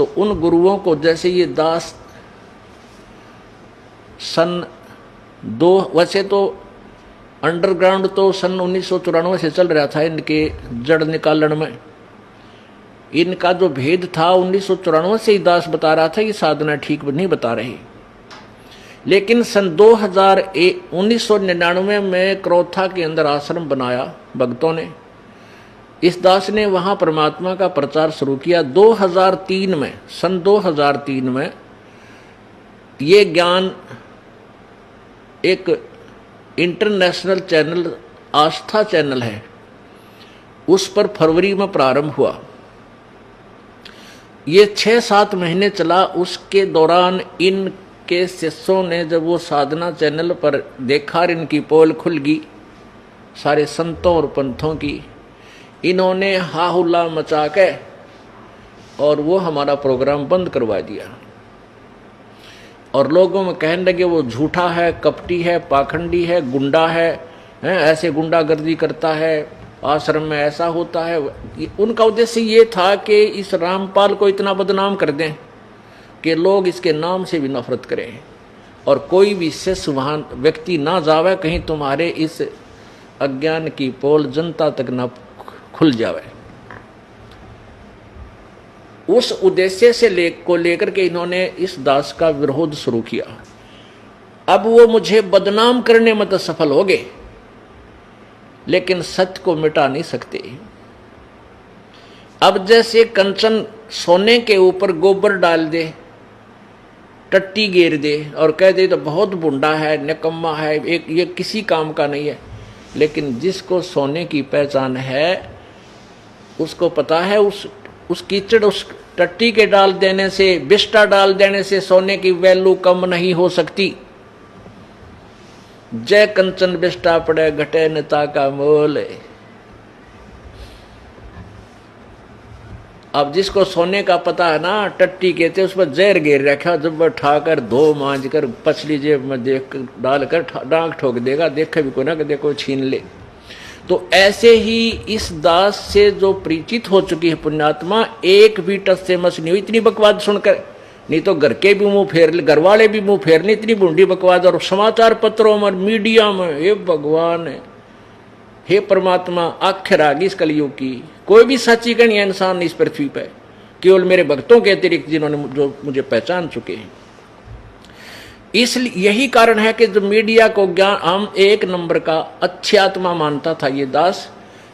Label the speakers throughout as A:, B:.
A: तो उन गुरुओं को जैसे ये दास सन दो, वैसे तो अंडरग्राउंड तो सन 1994 से चल रहा था इनके जड़ निकालन में। इनका जो भेद था 1994 से ही दास बता रहा था, ये साधना ठीक नहीं बता रही। लेकिन सन 1999 में क्रोथा के अंदर आश्रम बनाया भक्तों ने। इस दास ने वहां परमात्मा का प्रचार शुरू किया। 2003 में, सन 2003 में ये ज्ञान एक इंटरनेशनल चैनल, आस्था चैनल है, उस पर फरवरी में प्रारंभ हुआ। ये 6-7 महीने चला। उसके दौरान इनके शिष्यों ने जब वो साधना चैनल पर देखा, इनकी पोल खुल गई सारे संतों और पंथों की, इन्होंने हाहुल्ला मचा के और वो हमारा प्रोग्राम बंद करवा दिया। और लोगों में कहने लगे वो झूठा है, कपटी है, पाखंडी है, गुंडा है, ऐसे गुंडागर्दी करता है, आश्रम में ऐसा होता है। उनका उद्देश्य ये था कि इस रामपाल को इतना बदनाम कर दें कि लोग इसके नाम से भी नफरत करें और कोई भी शिष्य वहाँ व्यक्ति ना जावे, कहीं तुम्हारे इस अज्ञान की पोल जनता तक ना खुल जावे। उस उद्देश्य से लेकर के इन्होंने इस दास का विरोध शुरू किया। अब वो मुझे बदनाम करने में तो सफल हो गए, लेकिन सत्य को मिटा नहीं सकते। अब जैसे कंचन सोने के ऊपर गोबर डाल दे, टट्टी गेर दे और कह दे तो बहुत बुंडा है, निकम्मा है, एक ये किसी काम का नहीं है। लेकिन जिसको सोने की पहचान है, उसको पता है उस कीचड़, उस टट्टी के डाल देने से, बिस्टा डाल देने से सोने की वैल्यू कम नहीं हो सकती। जय कंचन बिस्टा पड़े घटे नेता का मोल। अब जिसको सोने का पता है ना, टट्टी कहते उस पर जहर गिर रखा, जब ठाकर धो मांझ कर पछली जेब में देख डालकर डांग ठोक देगा, देखे भी कोई ना कि देखो छीन ले। तो ऐसे ही इस दास से जो परिचित हो चुकी है पुण्यात्मा, एक भी टस से मस नहीं हुई इतनी बकवाद सुनकर। नहीं तो घर के भी मुंह फेर ले, घर वाले भी मुंह फेर ले, इतनी बूढ़ी बकवाद। और समाचार पत्रों में, मीडिया में, हे भगवान, हे परमात्मा, आखिर आ गई इस कलयुग की। कोई भी सच्ची कहानी इंसान इस पृथ्वी पर, केवल मेरे भक्तों के अतिरिक्त जिन्होंने जो मुझे पहचान चुके हैं। इसलिए यही कारण है कि जो मीडिया को ज्ञान हम एक नंबर का अच्छी आत्मा मानता था ये दास,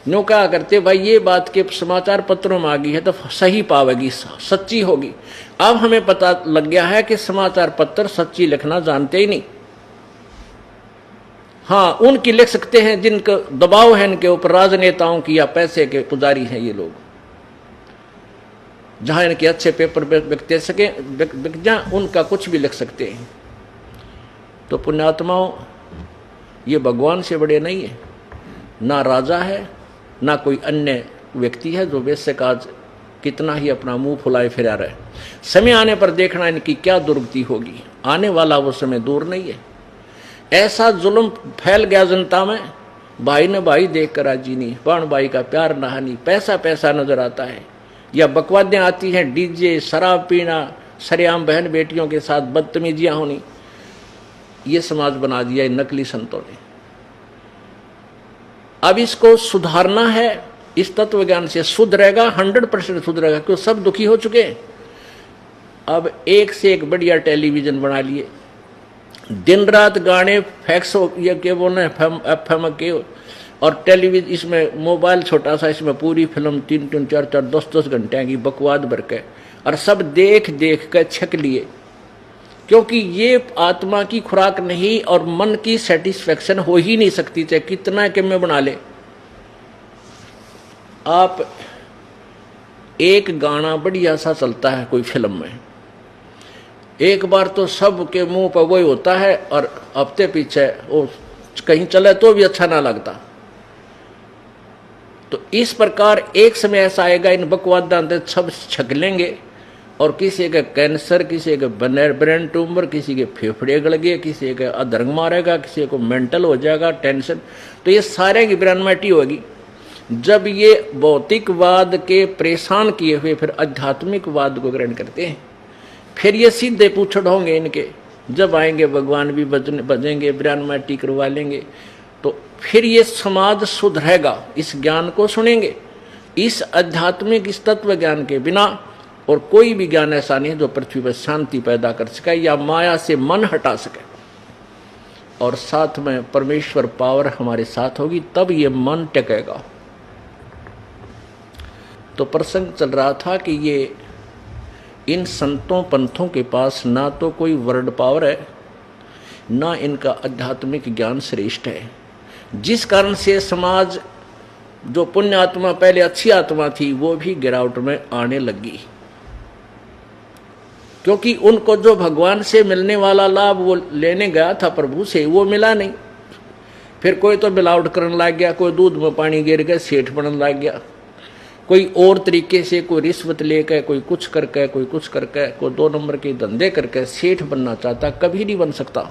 A: न्यों कहा करते भाई ये बात के समाचार पत्रों में आ गई है तो सही पावेगी, सच्ची होगी। अब हमें पता लग गया है कि समाचार पत्र सच्ची लिखना जानते ही नहीं। हाँ, उनकी लिख सकते हैं जिनका दबाव है इनके ऊपर, राजनेताओं की या पैसे के पुजारी हैं ये लोग, जहां इनके अच्छे पेपर बिक जाए उनका कुछ भी लिख सकते हैं। तो पुण्यात्माओं, ये भगवान से बड़े नहीं है, ना राजा है ना कोई अन्य व्यक्ति है जो वैसे काज कितना ही अपना मुंह फुलाए फिरा रहे। समय आने पर देखना इनकी क्या दुर्गति होगी। आने वाला वो समय दूर नहीं है। ऐसा जुल्म फैल गया जनता में, भाई ने भाई देख कर राजी नहीं, बाण भाई का प्यार नहानी, पैसा पैसा नजर आता है। या बकवादें आती हैं, डीजे, शराब पीना, सरेआम बहन बेटियों के साथ बदतमीजियां होनी। ये समाज बना दिया इन नकली संतों ने। अब इसको सुधारना है, इस तत्व ज्ञान से सुधरेगा, 100% सुधरेगा, क्योंकि सब दुखी हो चुके हैं। अब एक से एक बढ़िया टेलीविजन बना लिए, दिन रात गाने फैक्स ये के बोलना FM के, और टेलीविजन इसमें मोबाइल छोटा सा, इसमें पूरी फिल्म 3-3, 4-4, 10-10 घंटे की बकवाद भर के, और सब देख देख कर छक लिए। क्योंकि ये आत्मा की खुराक नहीं और मन की सेटिस्फेक्शन हो ही नहीं सकती, चाहे कितना कि मैं बना ले। आप एक गाना बढ़िया सा चलता है कोई फिल्म में, एक बार तो सब के मुंह पर वही होता है, और हफ्ते पीछे वो कहीं चले तो भी अच्छा ना लगता। तो इस प्रकार एक समय ऐसा आएगा, इन बकवाद सब छक लेंगे, और किसी का कैंसर, किसी का ब्रेन ट्यूमर, किसी के फेफड़े गल गए, किसी का अधर्म मारेगा, किसी को मेंटल हो जाएगा, टेंशन। तो ये सारे की ब्रेनमेटी होगी। जब ये भौतिकवाद के परेशान किए हुए फिर आध्यात्मिकवाद को ग्रहण करते हैं, फिर ये सीधे पूछड़ होंगे इनके, जब आएंगे भगवान भी बजेंगे, ब्राह्मण माटी करवा लेंगे, तो फिर ये समाज सुधरेगा। इस ज्ञान को सुनेंगे। इस आध्यात्मिक, इस तत्व ज्ञान के बिना और कोई भी ज्ञान ऐसा नहीं है जो पृथ्वी पर शांति पैदा कर सके या माया से मन हटा सके। और साथ में परमेश्वर पावर हमारे साथ होगी, तब ये मन टिकेगा। तो प्रसंग चल रहा था कि ये इन संतों पंथों के पास ना तो कोई वर्ड पावर है, ना इनका आध्यात्मिक ज्ञान श्रेष्ठ है, जिस कारण से समाज जो पुण्य आत्मा पहले अच्छी आत्मा थी वो भी गिरावट में आने लगी, क्योंकि उनको जो भगवान से मिलने वाला लाभ वो लेने गया था प्रभु से, वो मिला नहीं। फिर कोई तो मिलावट करने लग गया, कोई दूध में पानी गिर के सेठ बनने लग गया, कोई और तरीके से, कोई रिश्वत लेकर, कोई कुछ करके, कोई कुछ करके, कोई 2 नंबर के धंधे करके सेठ बनना चाहता, कभी नहीं बन सकता।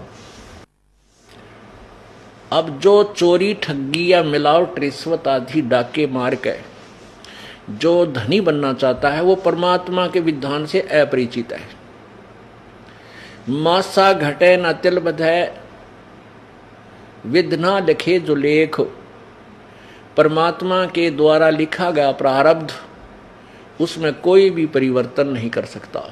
A: अब जो चोरी, ठगी या मिलावट, रिश्वत आदि डाके मार के जो धनी बनना चाहता है वो परमात्मा के विधान से अपरिचित है। मासा घटे न तिल बधे, विध ना लिखे जो लेख। परमात्मा के द्वारा लिखा गया प्रारब्ध, उसमें कोई भी परिवर्तन नहीं कर सकता।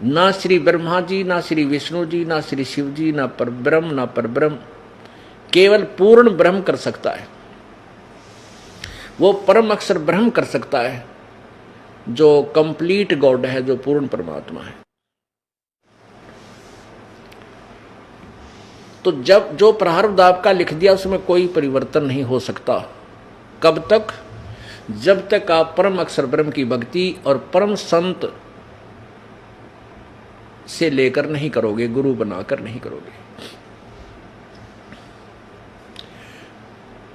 A: ना श्री ब्रह्मा जी, ना श्री विष्णु जी, ना श्री शिव जी, ना परब्रह्म, ना परब्रह्म, केवल पूर्ण ब्रह्म कर सकता है। वो परम अक्षर ब्रह्म कर सकता है, जो कंप्लीट गॉड है, जो पूर्ण परमात्मा है। तो जब जो प्रारब्ध आपका लिख दिया उसमें कोई परिवर्तन नहीं हो सकता। कब तक? जब तक आप परम अक्षर ब्रह्म की भक्ति और परम संत से लेकर नहीं करोगे, गुरु बनाकर नहीं करोगे।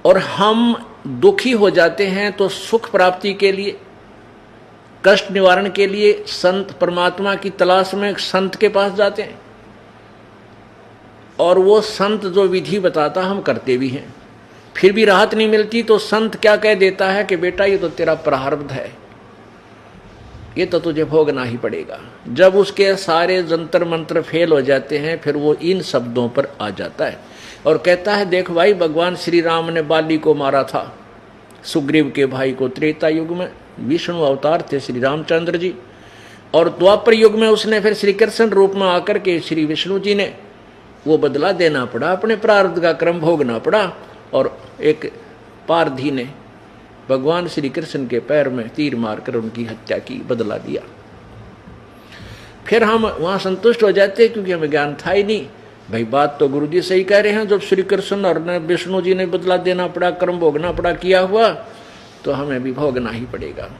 A: और हम दुखी हो जाते हैं तो सुख प्राप्ति के लिए, कष्ट निवारण के लिए संत, परमात्मा की तलाश में संत के पास जाते हैं, और वो संत जो विधि बताता हम करते भी हैं, फिर भी राहत नहीं मिलती। तो संत क्या कह देता है कि बेटा ये तो तेरा प्रारब्ध है, ये तो तुझे भोगना ही पड़ेगा। जब उसके सारे जंतर मंत्र फेल हो जाते हैं, फिर वो इन शब्दों पर आ जाता है और कहता है, देख भाई, भगवान श्री राम ने बाली को मारा था, सुग्रीव के भाई को। त्रेता युग में विष्णु अवतार थे श्री रामचंद्र जी, और द्वापर युग में उसने फिर श्री कृष्ण रूप में आकर के श्री विष्णु जी ने वो बदला देना पड़ा, अपने प्रारब्ध का क्रम भोगना पड़ा, और एक पारधी ने भगवान श्री कृष्ण के पैर में तीर मारकर उनकी हत्या की, बदला दिया। फिर हम वहां संतुष्ट हो जाते क्योंकि हमें ज्ञान था ही नहीं। भाई बात तो गुरु जी सही कह रहे हैं, जब श्री कृष्ण और विष्णु जी ने बदला देना पड़ा, कर्म भोगना पड़ा, किया हुआ, तो हमें भी भोगना ही पड़ेगा।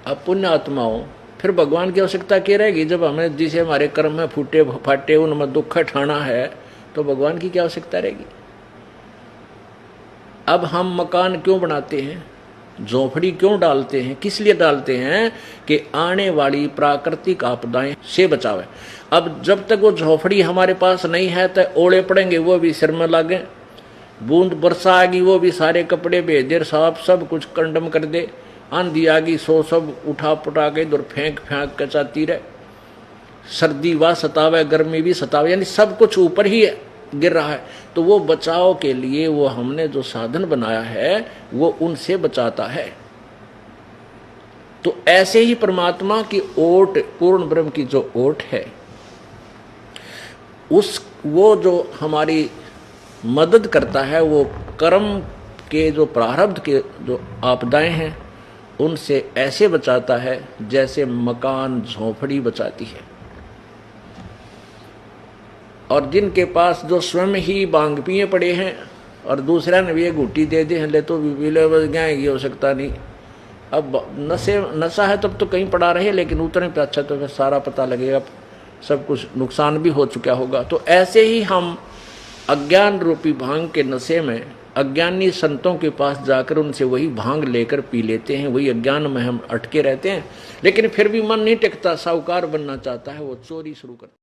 A: अब पुण्य आत्माओं, फिर भगवान की आवश्यकता क्या रहेगी? जब हमें जिसे हमारे कर्म में फूटे फाटे उनमें दुख ठाना है, तो भगवान की क्या आवश्यकता रहेगी? अब हम मकान क्यों बनाते हैं, झोपड़ी क्यों डालते हैं? किस लिए डालते हैं? कि आने वाली प्राकृतिक आपदाएं से बचावे। अब जब तक वो झोपड़ी हमारे पास नहीं है तो ओले पड़ेंगे, वो भी सिर में लागे, बूंद बरसा आएगी, वो भी सारे कपड़े भेज दे, सब कुछ कंडम कर दे, आंधी आ गई, सब उठा पुटा के इधर फेंक के जाती रहे, सर्दी व सतावे, गर्मी भी सतावे, यानी सब कुछ ऊपर ही गिर रहा है। तो वो बचाव के लिए वो हमने जो साधन बनाया है वो उनसे बचाता है। तो ऐसे ही परमात्मा की ओट, पूर्ण ब्रह्म की जो ओट है, वो जो हमारी मदद करता है, वो कर्म के जो प्रारब्ध के जो आपदाएं हैं उनसे ऐसे बचाता है जैसे मकान झोपड़ी बचाती है। और जिनके पास जो स्वयं ही बांग पिए पड़े हैं और दूसरा ने भी एक घुट्टी दे दे, ले तो ये हो सकता नहीं। अब नशा है तब तो कहीं पड़ा रहे, लेकिन उतने पे अच्छा तो फिर सारा पता लगेगा, सब कुछ नुकसान भी हो चुका होगा। तो ऐसे ही हम अज्ञान रूपी भांग के नशे में अज्ञानी संतों के पास जाकर उनसे वही भांग लेकर पी लेते हैं, वही अज्ञान में हम अटके रहते हैं। लेकिन फिर भी मन नहीं टिकता, साहूकार बनना चाहता है, वो चोरी शुरू करता है।